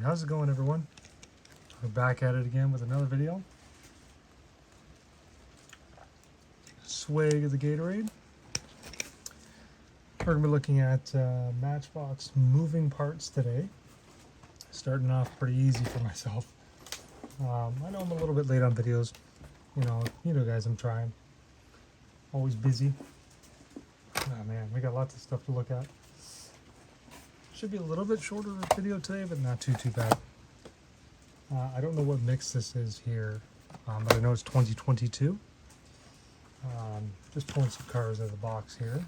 how's it going, everyone? We're back at it again with another video. Swig of the Gatorade. We're going to be looking at Matchbox moving parts today. Starting off pretty easy for myself. I know I'm a little bit late on videos. You know guys, I'm trying. Always busy. Oh man, we got lots of stuff to look at. Should be a little bit shorter video today, but not too bad. I don't know what mix this is here, but I know it's 2022. Just pulling some cars out of the box here.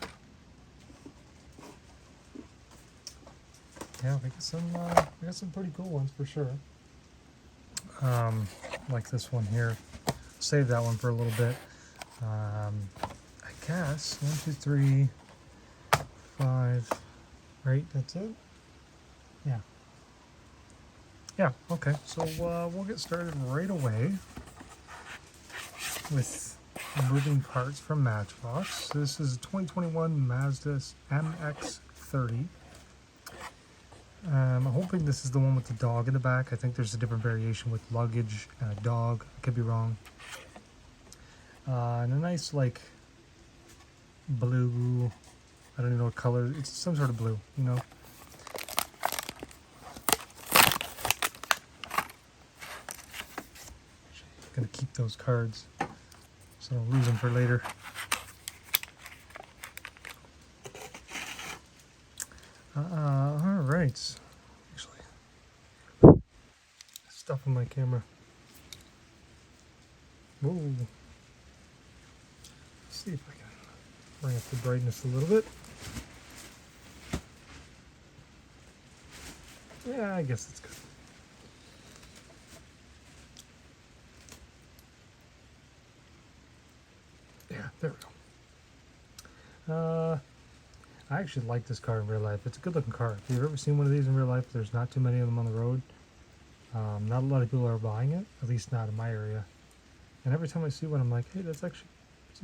Yeah, we got some pretty cool ones for sure. Like this one here. Save that one for a little bit. I guess 1, 2, 3, 5. Right, that's it. Yeah. Okay. So we'll get started right away with moving parts from Matchbox. This is a 2021 Mazda MX-30. I'm hoping this is the one with the dog in the back. I think there's a different variation with luggage and a dog. I could be wrong. And a nice like blue. I don't even know what color. It's some sort of blue, you know. Gonna keep those cards so I don't lose them for later. All right. Actually, stuff on my camera. Whoa. Let's see if I can bring up the brightness a little bit. Yeah, I guess it's good. Yeah, there we go. I actually like this car in real life. It's a good looking car. If you've ever seen one of these in real life, there's not too many of them on the road. Not a lot of people are buying it, at least not in my area. And every time I see one, I'm like, hey, it's a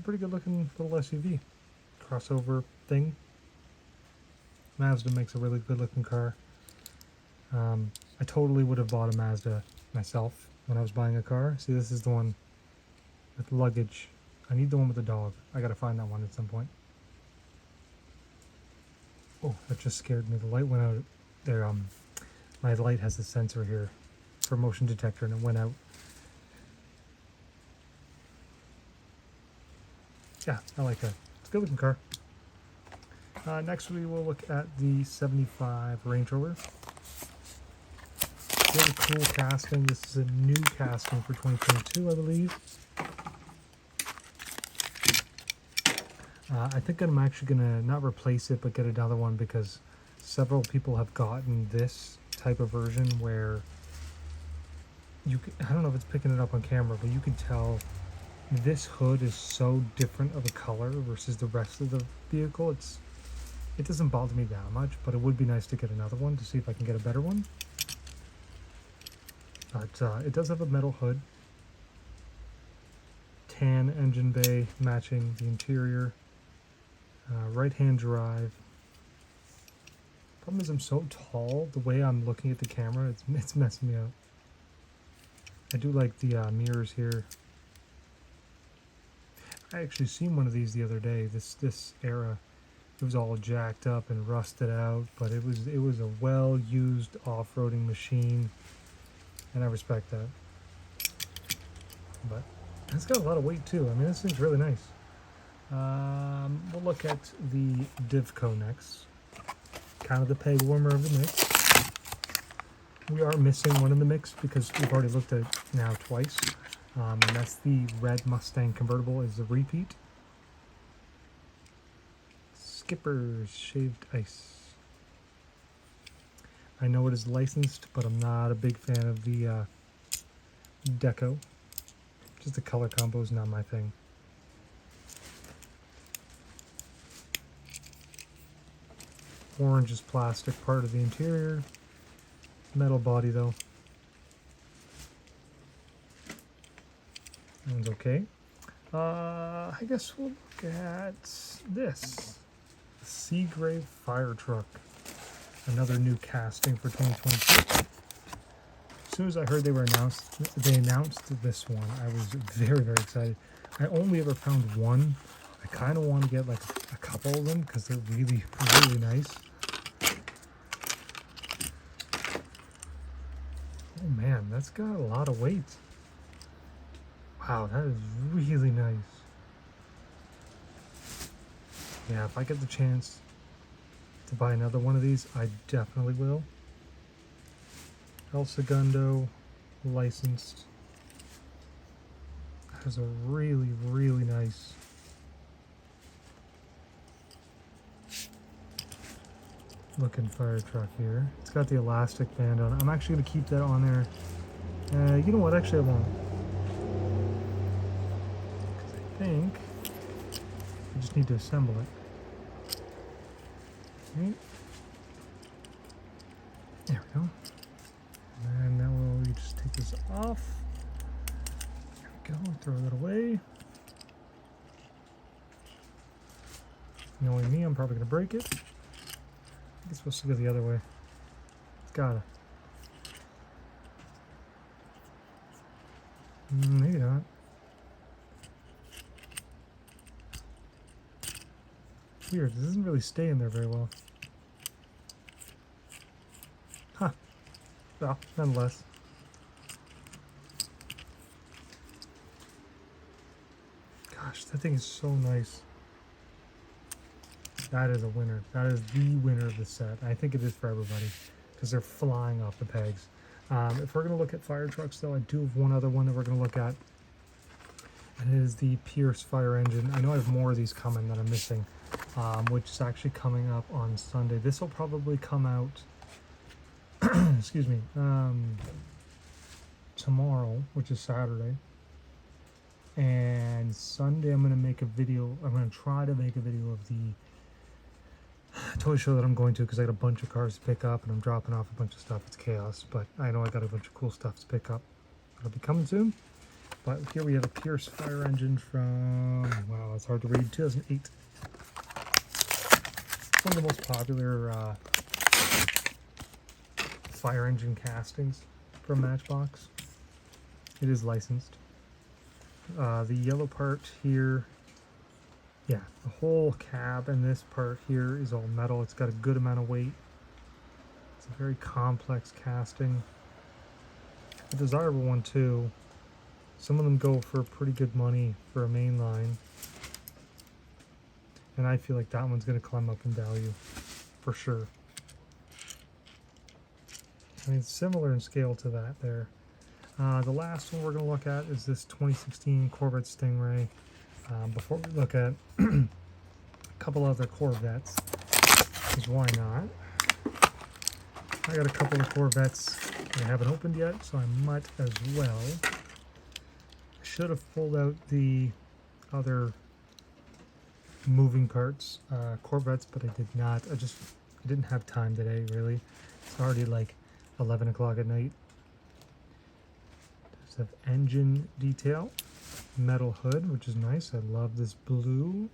pretty good looking little SUV. Crossover thing. Mazda makes a really good looking car. I totally would have bought a Mazda myself when I was buying a car. See, this is the one with luggage. I need the one with the dog. I gotta find that one at some point. Oh, that just scared me. The light went out there. My light has a sensor here for motion detector, and it went out. Yeah, I like that. It's a good looking car. Next we will look at the 75 Range Rover. Really cool casting. This is a new casting for 2022, I believe. I think I'm actually gonna not replace it, but get another one because several people have gotten this type of version where you can, I don't know if it's picking it up on camera, but you can tell this hood is so different of a color versus the rest of the vehicle. It doesn't bother me that much, but it would be nice to get another one to see if I can get a better one. But it does have a metal hood, tan engine bay matching the interior. Right-hand drive. Problem is I'm so tall, the way I'm looking at the camera, it's messing me up. I do like the mirrors here. I actually seen one of these the other day. This era, it was all jacked up and rusted out, but it was a well-used off-roading machine, and I respect that. But it's got a lot of weight too. I mean, this thing's really nice. We'll look at the Divco next. Kind of the peg warmer of the mix. We are missing one in the mix because we've already looked at it now twice. And that's the red Mustang convertible is a repeat. Skipper's Shaved Ice. I know it is licensed, but I'm not a big fan of the deco. Just the color combo is not my thing. Orange is plastic part of the interior. Metal body though. That one's okay. I guess we'll look at this. The Seagrave Fire Truck. Another new casting for 2022. soon as I heard they announced this one, I was very, very excited. I only ever found one. I kind of want to get like a couple of them because they're really, really nice. Oh man, that's got a lot of weight. Wow, that is really nice. Yeah, if I get the chance to buy another one of these, I definitely will. El Segundo, licensed. That is a really, really nice. Looking fire truck here. It's got the elastic band on it. I'm actually going to keep that on there. You know what? Actually, I won't. Because I think I just need to assemble it. Okay. There we go. And now we'll just take this off. There we go. Throw that away. Knowing me, I'm probably going to break it. I think it's supposed to go the other way. It's gotta. Maybe not. Weird, this doesn't really stay in there very well. Huh. Well, nonetheless. Gosh, that thing is so nice. That is a winner. That is the winner of the set. I think it is for everybody because they're flying off the pegs. If we're going to look at fire trucks, though, I do have one other one that we're going to look at, and it is the Pierce fire engine. I know I have more of these coming that I'm missing, which is actually coming up on Sunday. This will probably come out, excuse me, tomorrow, which is Saturday. And Sunday I'm going to make a video. I'm going to try to make a video of the toy show that I'm going to because I got a bunch of cars to pick up and I'm dropping off a bunch of stuff. It's chaos, but I know I got a bunch of cool stuff to pick up. It'll be coming soon. But here we have a Pierce fire engine from, wow, it's hard to read, 2008. One of the most popular fire engine castings from Matchbox. It is licensed. The yellow part here, yeah, the whole cab and this part here is all metal. It's got a good amount of weight. It's a very complex casting. A desirable one too. Some of them go for pretty good money for a main line. And I feel like that one's going to climb up in value for sure. I mean, it's similar in scale to that there. The last one we're going to look at is this 2016 Corvette Stingray. Before we look at a couple other Corvettes, because why not? I got a couple of Corvettes that I haven't opened yet, so I might as well. I should have pulled out the other moving parts Corvettes, but I did not. I didn't have time today, really. It's already like 11 o'clock at night. There's the engine detail. Metal hood, which is nice. I love this blue.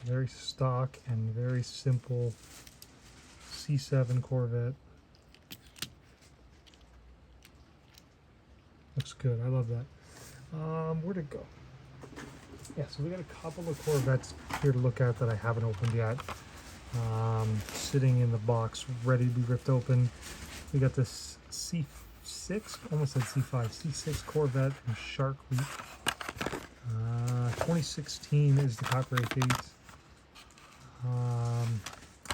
Very stock and very simple C7 Corvette. Looks good. I love that. Where'd it go? Yeah, so we got a couple of Corvettes here to look at that I haven't opened yet. Sitting in the box, ready to be ripped open. We got this C6, almost said C5, C6 Corvette from Shark Week. 2016 is the copyright date.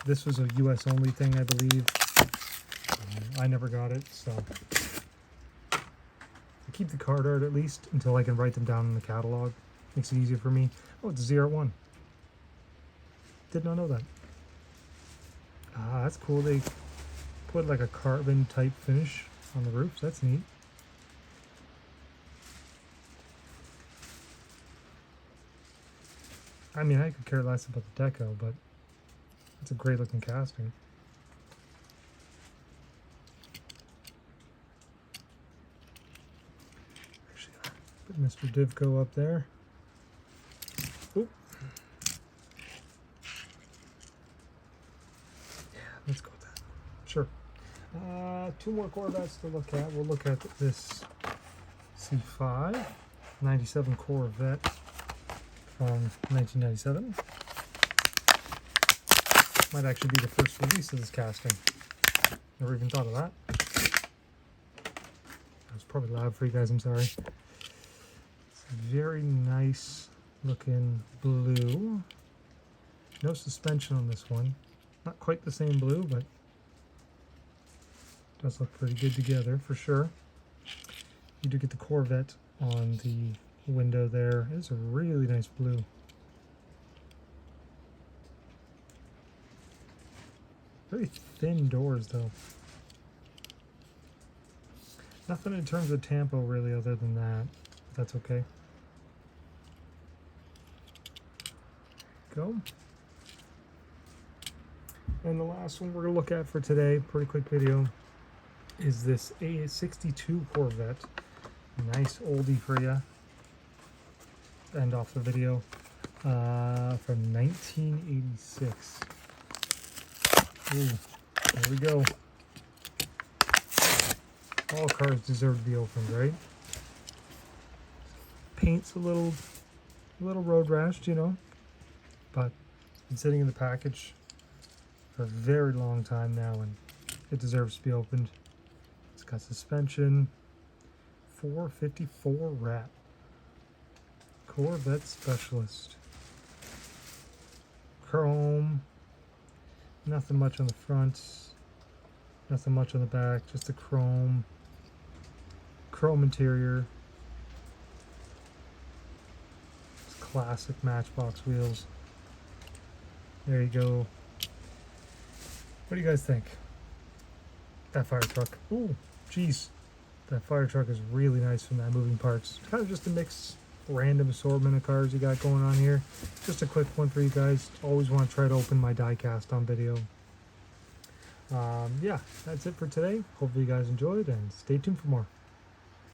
This was a US only thing, I believe. I never got it, so I keep the card art at least until I can write them down in the catalog. Makes it easier for me. Oh, it's a ZR1. Did not know that. That's cool. They put like a carbon type finish on the roofs. That's neat. I mean, I could care less about the deco, but it's a great looking casting. Actually, put Mr. Divco up there. Oop. Yeah, let's go with that. Sure. Two more Corvettes to look at. We'll look at this C5 97 Corvette from 1997. Might actually be the first release of this casting. Never even thought of that. That was probably loud for you guys, I'm sorry. It's a very nice looking blue. No suspension on this one. Not quite the same blue, but does look pretty good together for sure. You do get the Corvette on the window there. It's a really nice blue. Very thin doors though. Nothing in terms of tempo really other than that. But that's okay. Go. And the last one we're going to look at for today, pretty quick video, is this A62 Corvette. Nice oldie for you. End off the video. From 1986. Ooh, there we go. All cars deserve to be opened, right? Paint's a little road rashed, you know, but it's been sitting in the package for a very long time now, and it deserves to be opened. It's got suspension, 454 wrap, Corvette Specialist, chrome. Nothing much on the front, nothing much on the back, just the chrome interior. It's classic Matchbox wheels. There you go. What do you guys think? That fire truck. Ooh, geez. That fire truck is really nice from that moving parts. It's kind of just a mixed random assortment of cars you got going on here. Just a quick one for you guys. Always want to try to open my diecast on video. Yeah, that's it for today. Hopefully you guys enjoyed, and stay tuned for more.